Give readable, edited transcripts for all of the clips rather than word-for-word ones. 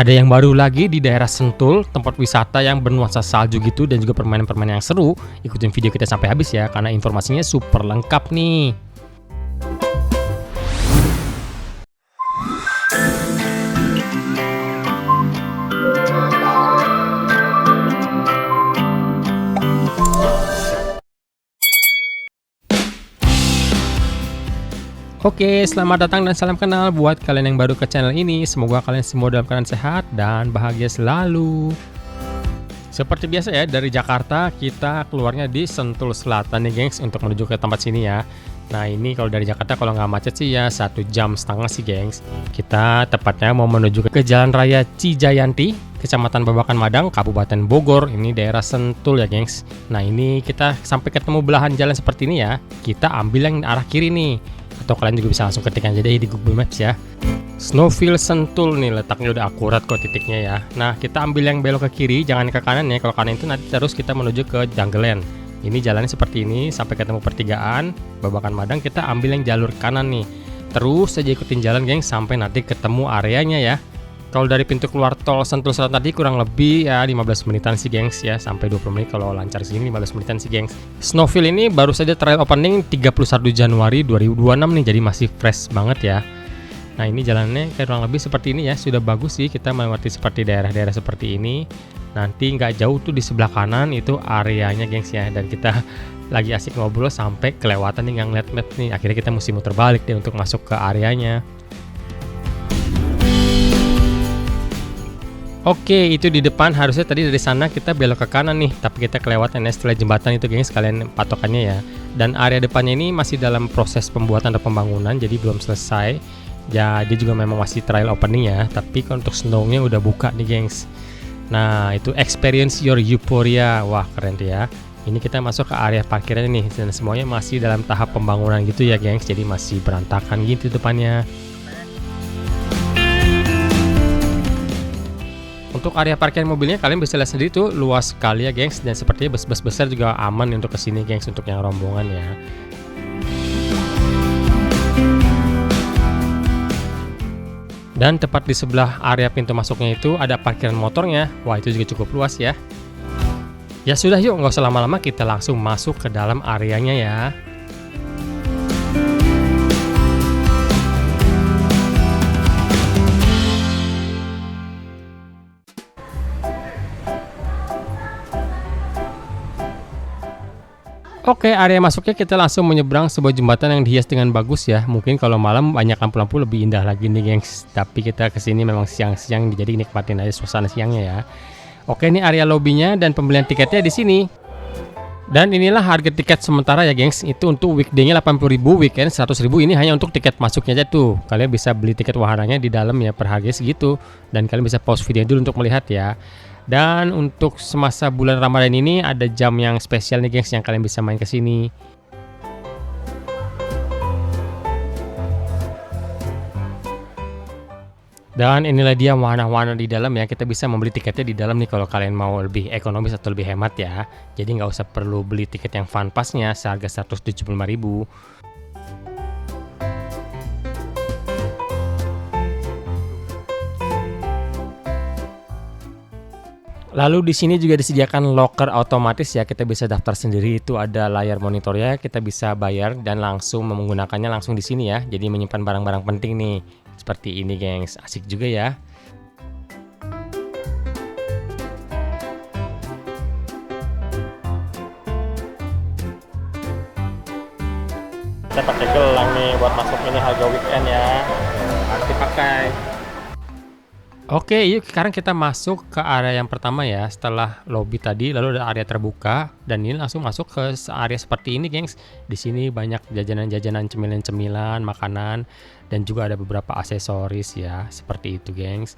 Ada yang baru lagi di daerah Sentul, tempat wisata yang bernuansa salju gitu dan juga permainan-permainan yang seru. Ikutin video kita sampai habis ya, karena informasinya super lengkap nih. Oke, selamat datang dan salam kenal buat kalian yang baru ke channel ini. Semoga kalian semua dalam keadaan sehat dan bahagia selalu. Seperti biasa ya, dari Jakarta kita keluarnya di Sentul Selatan nih gengs, untuk menuju ke tempat sini ya. Nah ini kalau dari Jakarta kalau nggak macet sih ya 1,5 jam sih gengs. Kita tepatnya mau menuju ke Jalan Raya Cijayanti, Kecamatan Babakan Madang, Kabupaten Bogor. Ini daerah Sentul ya gengs. Nah ini kita sampai ketemu belahan jalan seperti ini ya, kita ambil yang arah kiri nih. Atau kalian juga bisa langsung ketik aja deh di Google Maps ya. Snowfield Sentul nih, letaknya udah akurat kok titiknya ya. Nah kita ambil yang belok ke kiri, jangan ke kanan ya. Kalau kanan itu nanti terus kita menuju ke Jungleland. Ini jalannya seperti ini sampai ketemu pertigaan Babakan Madang. Kita ambil yang jalur kanan nih, terus saja ikutin jalan geng sampai nanti ketemu areanya ya. Kalau dari pintu keluar tol Sentul Selatan tadi kurang lebih ya 15 menitan sih gengs ya, sampai 20 menit kalau lancar sini 15 menitan sih gengs. Snowfield ini baru saja trial opening 31 Januari 2026 nih, jadi masih fresh banget ya. Nah ini jalannya kayak kurang lebih seperti ini ya, sudah bagus sih, kita melewati seperti daerah-daerah seperti ini. Nanti nggak jauh tuh di sebelah kanan itu areanya gengs ya, dan kita lagi asik ngobrol sampai kelewatan nih nggak ngeliat map nih, akhirnya kita mesti muter balik deh untuk masuk ke areanya. Oke, itu di depan, harusnya tadi dari sana kita belok ke kanan nih, tapi kita kelewatan ya setelah jembatan itu gengs, kalian patokannya ya. Dan area depannya ini masih dalam proses pembuatan atau pembangunan, jadi belum selesai. Ya, dia juga memang masih trial opening ya, tapi untuk snow-nya udah buka nih gengs. Nah, itu experience your euphoria. Wah, keren tuh ya. Ini kita masuk ke area parkiran nih, dan semuanya masih dalam tahap pembangunan gitu ya gengs, jadi masih berantakan gitu depannya. Untuk area parkir mobilnya kalian bisa lihat sendiri tuh, luas sekali ya gengs, dan sepertinya bus-bus besar juga aman untuk kesini gengs, untuk yang rombongan ya. Dan tepat di sebelah area pintu masuknya itu ada parkiran motornya. Wah itu juga cukup luas ya. Ya sudah, yuk nggak usah lama-lama, kita langsung masuk ke dalam areanya ya. Oke, area masuknya kita langsung menyeberang sebuah jembatan yang dihias dengan bagus ya. Mungkin kalau malam banyak lampu-lampu lebih indah lagi nih gengs. Tapi kita kesini memang siang-siang, jadi nikmatin aja suasana siangnya ya. Oke, ini area lobbynya dan pembelian tiketnya di sini. Dan inilah harga tiket sementara ya gengs. Itu untuk weekday-nya 80.000, weekend 100.000. Ini hanya untuk tiket masuknya aja tuh. Kalian bisa beli tiket wahananya di dalam ya, per harga segitu. Dan kalian bisa pause video dulu untuk melihat ya. Dan untuk semasa bulan Ramadan ini ada jam yang spesial nih gengs, yang kalian bisa main ke sini. Dan inilah dia wahana-wahana di dalam ya, kita bisa membeli tiketnya di dalam nih kalau kalian mau lebih ekonomis atau lebih hemat ya. Jadi nggak usah perlu beli tiket yang fun pass-nya seharga 175.000. Lalu di sini juga disediakan locker otomatis ya, kita bisa daftar sendiri, itu ada layar monitornya, kita bisa bayar dan langsung menggunakannya langsung di sini ya. Jadi menyimpan barang-barang penting nih. Seperti ini gengs, asik juga ya. Kita pakai gelang nih buat masuk, ini harga weekend ya. Harus dipakai. Oke, yuk sekarang kita masuk ke area yang pertama ya. Setelah lobby tadi, lalu ada area terbuka, dan ini langsung masuk ke area seperti ini, gengs. Di sini banyak jajanan-jajanan, cemilan-cemilan, makanan, dan juga ada beberapa aksesoris ya, seperti itu, gengs.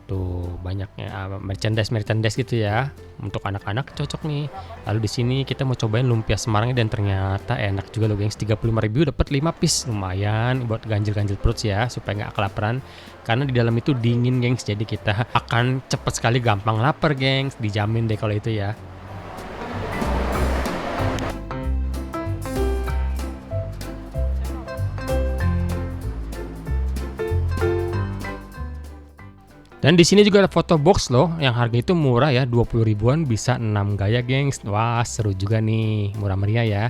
Tuh banyaknya merchandise gitu ya. Untuk anak-anak cocok nih. Lalu di sini kita mau cobain lumpia Semarang dan ternyata enak juga loh gengs. 35.000 dapat 5 piece. Lumayan buat ganjil-ganjil perut ya, supaya nggak kelaparan. Karena di dalam itu dingin gengs. Jadi kita akan cepet sekali gampang lapar gengs. Dijamin deh kalau itu ya. Dan di sini juga ada foto box loh, yang harga itu murah ya, 20 ribuan bisa 6 gaya, gengs. Wah, seru juga nih, murah meriah ya.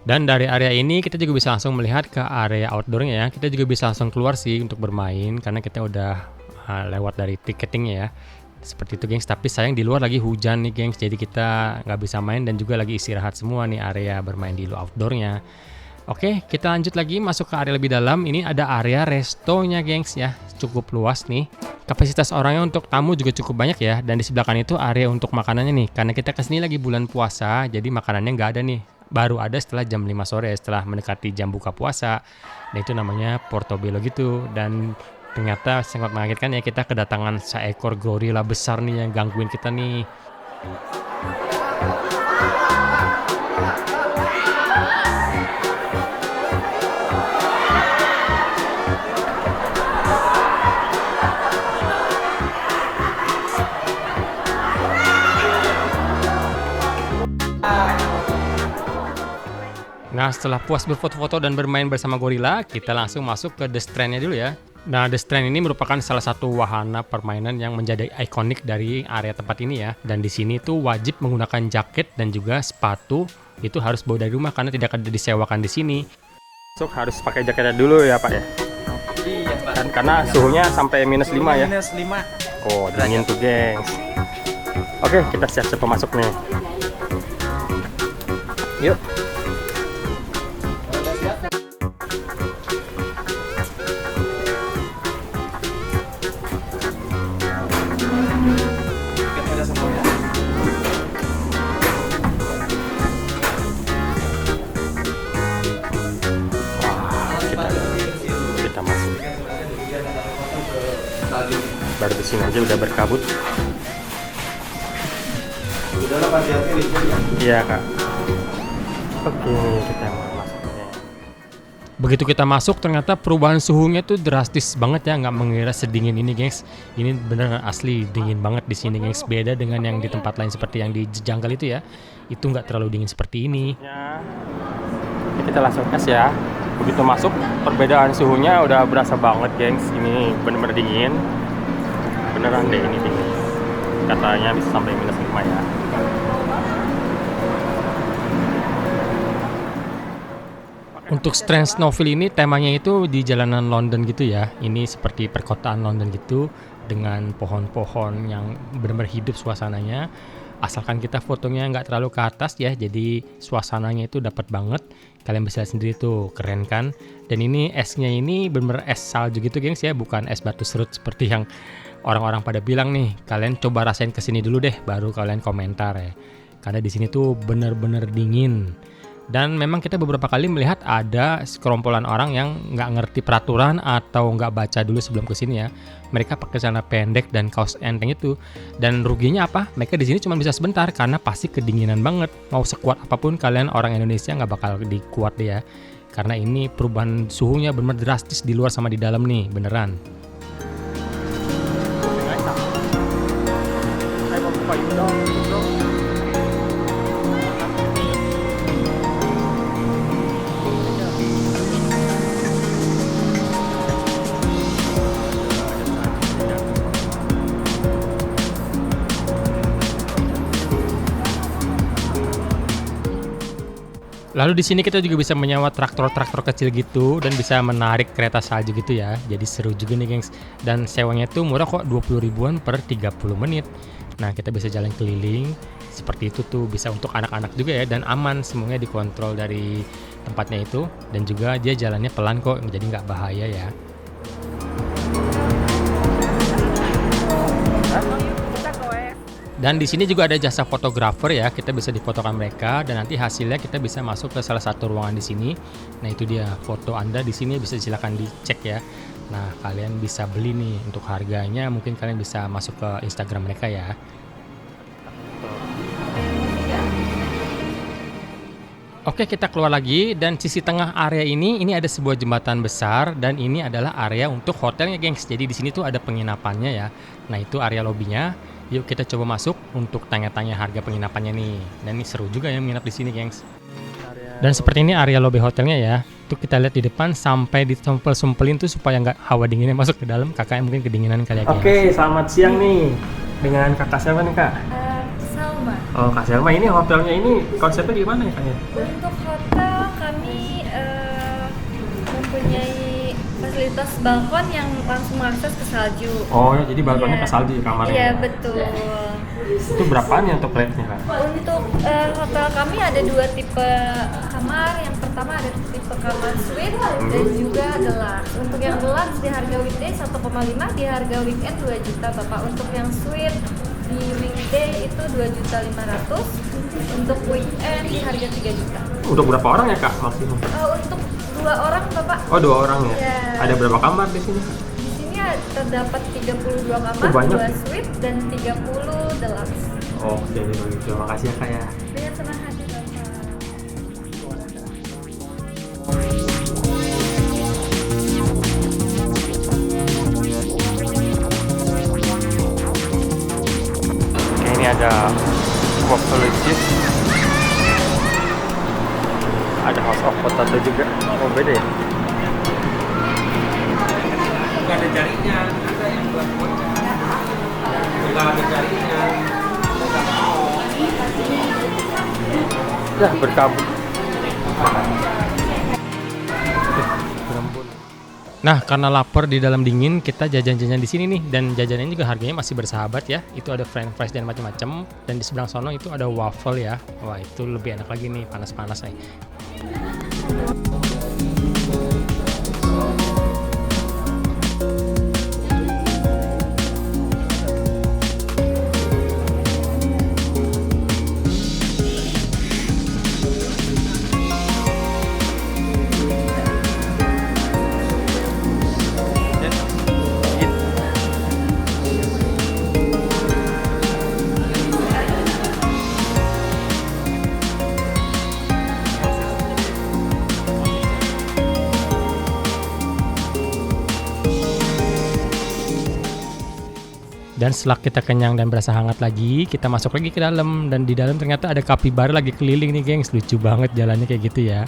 Dan dari area ini kita juga bisa langsung melihat ke area outdoornya ya. Kita juga bisa langsung keluar sih untuk bermain karena kita udah lewat dari tiketingnya ya. Seperti itu, gengs. Tapi sayang di luar lagi hujan nih, gengs. Jadi kita nggak bisa main dan juga lagi istirahat semua nih area bermain di outdoornya. Oke, kita lanjut lagi masuk ke area lebih dalam. Ini ada area restonya, gengs ya. Cukup luas nih. Kapasitas orangnya untuk tamu juga cukup banyak ya. Dan di sebelah kanan itu area untuk makanannya nih. Karena kita kesini lagi bulan puasa, jadi makanannya nggak ada nih. Baru ada setelah jam 5 sore, setelah mendekati jam buka puasa. Nah itu namanya Portobello gitu. Dan ternyata sangat mengagetkan ya, kita kedatangan seekor gorila besar nih yang gangguin kita nih. Nah, setelah puas berfoto-foto dan bermain bersama gorila, kita langsung masuk ke The Strand-nya dulu ya. Nah, The Strand ini merupakan salah satu wahana permainan yang menjadi ikonik dari area tempat ini ya. Dan di sini tuh wajib menggunakan jaket dan juga sepatu, itu harus bawa dari rumah karena tidak ada disewakan di sini. So, harus pakai jaketnya dulu ya, Pak ya? Iya, Pak. Dan karena suhunya sampai -5 ya. -5. Oh, dingin tuh, gengs. Oke, kita siap-siap masuk nih. Yuk. Kita masuk. Baru di sini aja udah berkabut. Iya, Kak. Oke, kita masuk. Begitu kita masuk, ternyata perubahan suhunya tuh drastis banget ya, nggak mengira sedingin ini, gengs. Ini beneran asli dingin banget di sini, gengs. Beda dengan yang di tempat lain seperti yang di janggal itu ya. Itu nggak terlalu dingin seperti ini. Kita langsung tes ya. Begitu masuk, perbedaan suhunya udah berasa banget, gengs. Ini bener-bener dingin. Beneran deh ini dingin. Katanya bisa sampai -5 ya. Untuk Strand Snowfield ini temanya itu di jalanan London gitu ya. Ini seperti perkotaan London gitu dengan pohon-pohon yang benar-benar hidup suasananya. Asalkan kita fotonya nggak terlalu ke atas ya, jadi suasananya itu dapat banget. Kalian bisa lihat sendiri tuh, keren kan? Dan ini esnya ini benar-benar es salju gitu, gengs ya, bukan es batu serut seperti yang orang-orang pada bilang nih. Kalian coba rasain kesini dulu deh, baru kalian komentar ya. Karena di sini tuh benar-benar dingin. Dan memang kita beberapa kali melihat ada sekerompolan orang yang nggak ngerti peraturan atau nggak baca dulu sebelum kesini ya. Mereka pakai celana pendek dan kaos enteng itu. Dan ruginya apa? Mereka di sini cuma bisa sebentar karena pasti kedinginan banget. Mau sekuat apapun kalian orang Indonesia nggak bakal dikuat deh ya. Karena ini perubahan suhunya benar drastis di luar sama di dalam nih, beneran. Lalu di sini kita juga bisa menyewa traktor-traktor kecil gitu dan bisa menarik kereta salju gitu ya. Jadi seru juga nih, gengs. Dan sewanya itu murah kok, 20 ribuan per 30 menit. Nah, kita bisa jalan keliling seperti itu tuh, bisa untuk anak-anak juga ya, dan aman, semuanya dikontrol dari tempatnya itu, dan juga dia jalannya pelan kok, jadi nggak bahaya ya. Dan di sini juga ada jasa fotografer ya, kita bisa difotokan mereka dan nanti hasilnya kita bisa masuk ke salah satu ruangan di sini. Nah, itu dia foto Anda di sini, bisa silakan dicek ya. Nah, kalian bisa beli nih, untuk harganya mungkin kalian bisa masuk ke Instagram mereka ya. Oke, kita keluar lagi dan sisi tengah area ini ada sebuah jembatan besar dan ini adalah area untuk hotelnya, gengs. Jadi di sini tuh ada penginapannya ya. Nah, itu area lobbynya. Yuk kita coba masuk untuk tanya-tanya harga penginapannya nih. Dan ini seru juga ya menginap di sini, gengs. Dan seperti ini area lobby hotelnya ya. Tuh kita lihat di depan sampai disumpel-sumpelin tuh supaya nggak hawa dinginnya masuk ke dalam. Kakaknya mungkin kedinginan kali ya. Oke, selamat siang nih. Dengan kakak siapa nih kak? Salma. Oh kak Selma, ini hotelnya ini konsepnya gimana ya kak? Untuk hotel kami mempunyai fasilitas balkon yang langsung mengakses ke salju. Oh ya, jadi balkonnya ke salju kamarnya? Iya betul. Itu berapaan ya untuk rate-nya kak? Untuk hotel kami ada 2 tipe kamar. Yang pertama ada tipe kamar suite dan juga deluxe. Untuk yang deluxe di harga weekday 1,5, di harga weekend 2 juta Bapak. Untuk yang suite di weekday itu 2.500.000, untuk weekend di harga 3 juta. Untuk berapa orang ya kak maksimum? Untuk 2 orang Bapak. Oh 2 orang ya? Ya. Ada berapa kamar di sini? Di sini terdapat 32 kamar, banyak. 2 suite dan 30 deluxe. Oke, terima kasih ya kak ya. Dengan senang hati Bapak. Oke, ini ada waffle cheese, ada house of potato juga. Oh beda ya? Nggak ada jaringnya, ada yang buat nggak ada jaringnya. Ya berkabut. Nah, karena lapar di dalam dingin, kita jajan-jajan di sini nih, dan jajannya juga harganya masih bersahabat ya. Itu ada french fries dan macam-macam, dan di seberang sono itu ada waffle ya. Wah, itu lebih enak lagi nih, panas-panas nih. Dan setelah kita kenyang dan berasa hangat lagi, kita masuk lagi ke dalam, dan di dalam ternyata ada kapibara lagi keliling nih, gengs. Lucu banget jalannya kayak gitu ya.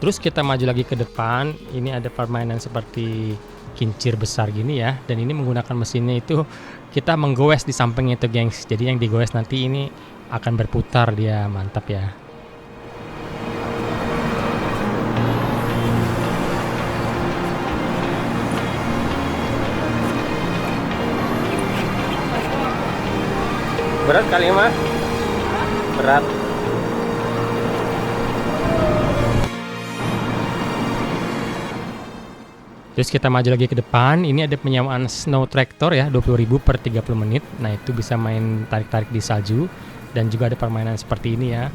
Terus kita maju lagi ke depan, ini ada permainan seperti kincir besar gini ya, dan ini menggunakan mesinnya itu kita menggoes di sampingnya itu, gengs. Jadi yang digoes nanti ini akan berputar dia, mantap ya. Berat kali ya, Mas? Berat. Terus kita maju lagi ke depan, ini ada penyewaan snow tractor ya, 20.000 per 30 menit. Nah, itu bisa main tarik-tarik di salju, dan juga ada permainan seperti ini ya.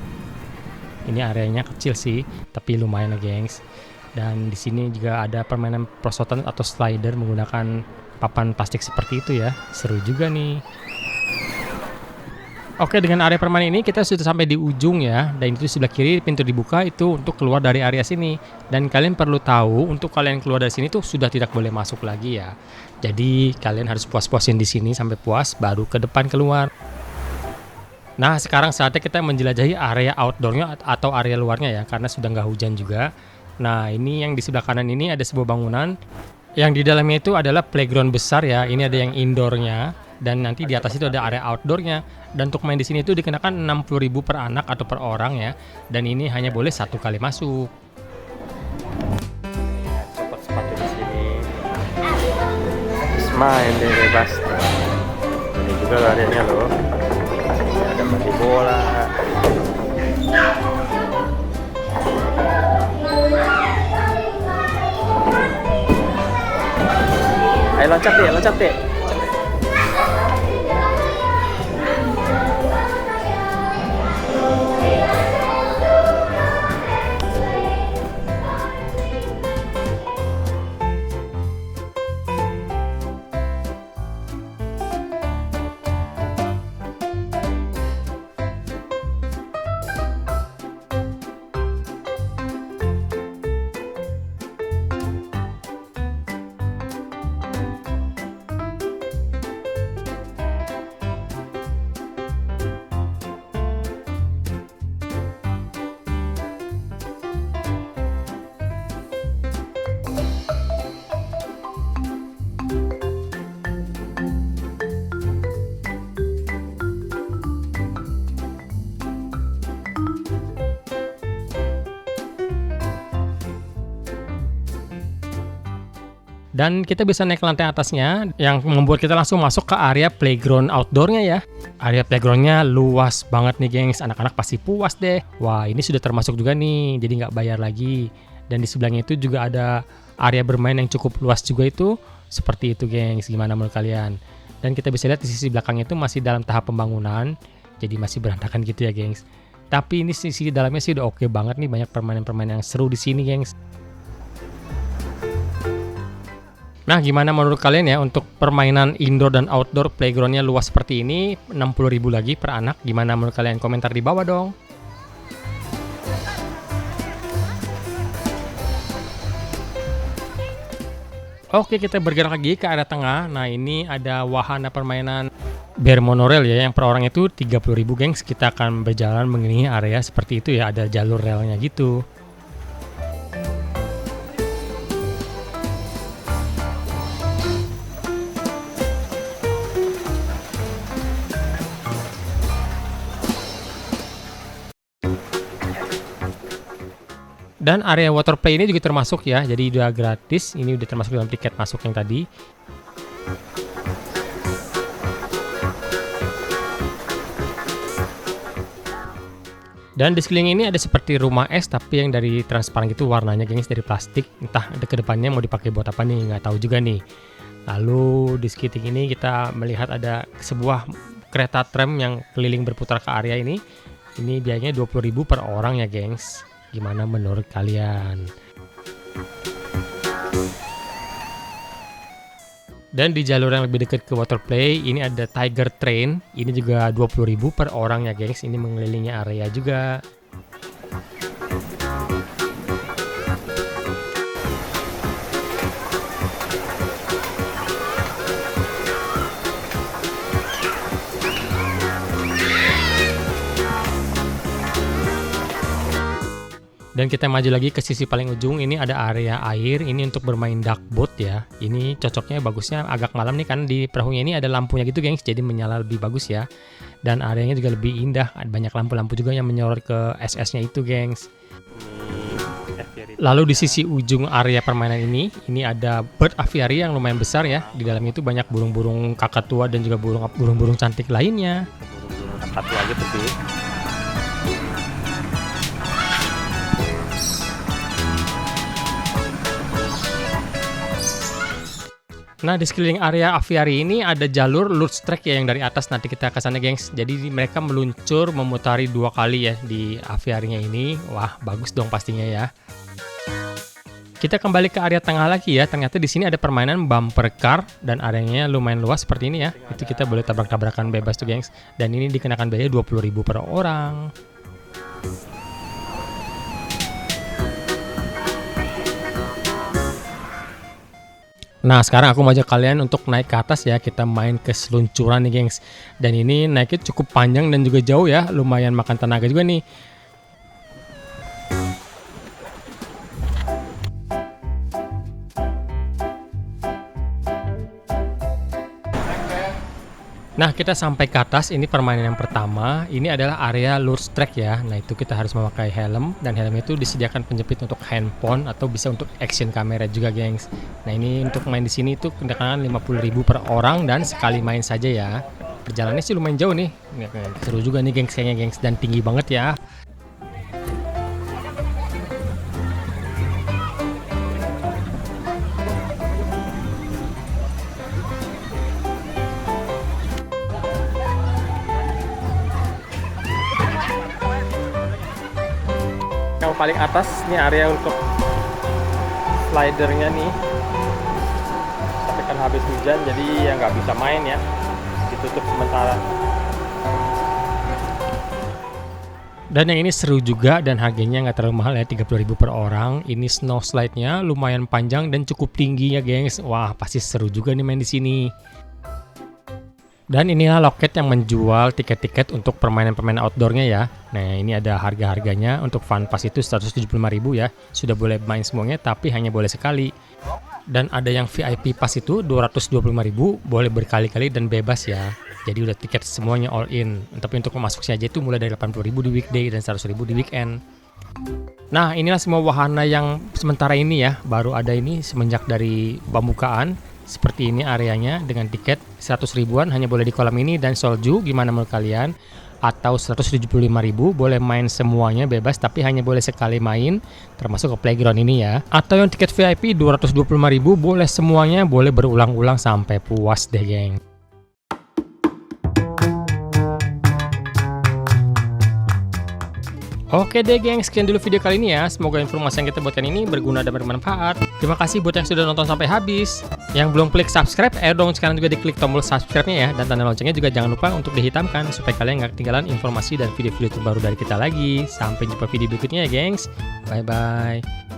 Ini areanya kecil sih, tapi lumayan ya, gengs. Dan di sini juga ada permainan perosotan atau slider menggunakan papan plastik seperti itu ya. Seru juga nih. Oke, dengan area permainan ini kita sudah sampai di ujung ya. Dan itu sebelah kiri pintu dibuka itu untuk keluar dari area sini. Dan kalian perlu tahu, untuk kalian keluar dari sini tuh sudah tidak boleh masuk lagi ya. Jadi kalian harus puas-puasin di sini sampai puas, baru ke depan keluar. Nah, sekarang saatnya kita menjelajahi area outdoornya atau area luarnya ya, karena sudah nggak hujan juga. Nah, ini yang di sebelah kanan ini ada sebuah bangunan. Yang di dalamnya itu adalah playground besar ya. Ini ada yang indoornya, dan nanti di atas itu ada area outdoornya. Dan untuk main di sini itu dikenakan 60.000 per anak atau per orang ya. Dan ini hanya boleh 1 kali masuk. Copot sepatu di sini. Main deh bebas. Ini juga areanya loh. Ada mati bola. Ayo loncat deh, loncat deh. Dan kita bisa naik ke lantai atasnya yang membuat kita langsung masuk ke area playground outdoornya ya. Area playgroundnya luas banget nih gengs, anak-anak pasti puas deh. Wah ini sudah termasuk juga nih, jadi nggak bayar lagi. Dan di sebelahnya itu juga ada area bermain yang cukup luas juga itu. Seperti itu gengs, gimana menurut kalian? Dan kita bisa lihat di sisi belakangnya itu masih dalam tahap pembangunan, jadi masih berantakan gitu ya gengs. Tapi ini sisi dalamnya sih udah oke banget nih, banyak permainan-permainan yang seru di sini gengs. Nah, gimana menurut kalian ya untuk permainan indoor dan outdoor playgroundnya luas seperti ini, 60.000 lagi per anak. Gimana menurut kalian? Komentar di bawah dong. Oke, kita bergerak lagi ke area tengah. Nah, ini ada wahana permainan bear monorail ya, yang per orang itu 30.000 gengs. Kita akan berjalan mengelilingi area seperti itu ya, ada jalur relnya gitu. Dan area water play ini juga termasuk ya, jadi udah gratis. Ini udah termasuk dalam tiket masuk yang tadi. Dan di sekeliling ini ada seperti rumah es, tapi yang dari transparan gitu warnanya gengs, dari plastik. Entah ke depannya mau dipakai buat apa nih, nggak tahu juga nih. Lalu di sekitar ini kita melihat ada sebuah kereta tram yang keliling berputar ke area ini. Ini biayanya 20.000 per orang ya gengs. Gimana menurut kalian? Dan di jalur yang lebih dekat ke water play ini ada Tiger Train. Ini juga 20.000 per orang ya gengs. Ini mengelilingi area juga. Dan kita maju lagi ke sisi paling ujung, ini ada area air, ini untuk bermain duck boat ya. Ini cocoknya bagusnya agak malam nih, kan di perahunya ini ada lampunya gitu gengs, jadi menyala lebih bagus ya. Dan areanya juga lebih indah, ada banyak lampu-lampu juga yang menyorot ke es-esnya itu gengs. Lalu di sisi ujung area permainan ini ada bird aviary yang lumayan besar ya. Di dalamnya itu banyak burung-burung kakatua dan juga burung-burung cantik lainnya. Burung-burung kakatua gitu sih. Nah, di sekeliling area aviary ini ada jalur luge track ya, yang dari atas nanti kita ke sana gengs. Jadi mereka meluncur memutari 2 kali ya di aviary-nya ini. Wah, bagus dong pastinya ya. Kita kembali ke area tengah lagi ya. Ternyata di sini ada permainan bumper car dan areanya lumayan luas seperti ini ya. Itu kita boleh tabrak-tabrakan bebas tuh gengs. Dan ini dikenakan biaya 20.000 per orang. Nah, sekarang aku mau ajak kalian untuk naik ke atas ya. Kita main ke seluncuran nih gengs. Dan ini naiknya cukup panjang dan juga jauh ya. Lumayan makan tenaga juga nih. Nah, kita sampai ke atas. Ini permainan yang pertama. Ini adalah area luge track ya. Nah, itu kita harus memakai helm. Dan helm itu disediakan penjepit untuk handphone atau bisa untuk action kamera juga gengs. Nah, ini untuk main di sini itu kenakan 50.000 per orang dan sekali main saja ya. Perjalanannya sih lumayan jauh nih. Seru juga nih gengs kayaknya gengs, dan tinggi banget ya. Yang paling atas ini area untuk slidernya nih, tapi kan habis hujan jadi ya nggak bisa main ya, ditutup sementara. Dan yang ini seru juga dan harganya nggak terlalu mahal ya, 30.000 per orang. Ini snow slide-nya lumayan panjang dan cukup tinggi ya gengs. Wah, pasti seru juga nih main di sini. Dan inilah loket yang menjual tiket-tiket untuk permainan-permainan outdoornya ya. Nah, ini ada harga-harganya. Untuk Fun Pass itu 175.000 ya. Sudah boleh main semuanya tapi hanya boleh sekali. Dan ada yang VIP Pass itu 225.000, boleh berkali-kali dan bebas ya. Jadi udah tiket semuanya all in. Tapi untuk masuknya aja itu mulai dari 80.000 di weekday dan 100.000 di weekend. Nah, inilah semua wahana yang sementara ini ya, baru ada ini semenjak dari pembukaan. Seperti ini areanya dengan tiket 100 ribuan hanya boleh di kolam ini dan Solju. Gimana menurut kalian? Atau 175.000 boleh main semuanya bebas tapi hanya boleh sekali main termasuk ke playground ini ya. Atau yang tiket VIP 225.000 boleh semuanya, boleh berulang-ulang sampai puas deh geng. Oke deh geng, sekian dulu video kali ini ya. Semoga informasi yang kita buatkan ini berguna dan bermanfaat. Terima kasih buat yang sudah nonton sampai habis. Yang belum klik subscribe, ayo dong sekarang juga diklik tombol subscribe-nya ya. Dan tanda loncengnya juga jangan lupa untuk dihitamkan supaya kalian nggak ketinggalan informasi dan video-video terbaru dari kita lagi. Sampai jumpa video berikutnya ya gengs. Bye-bye.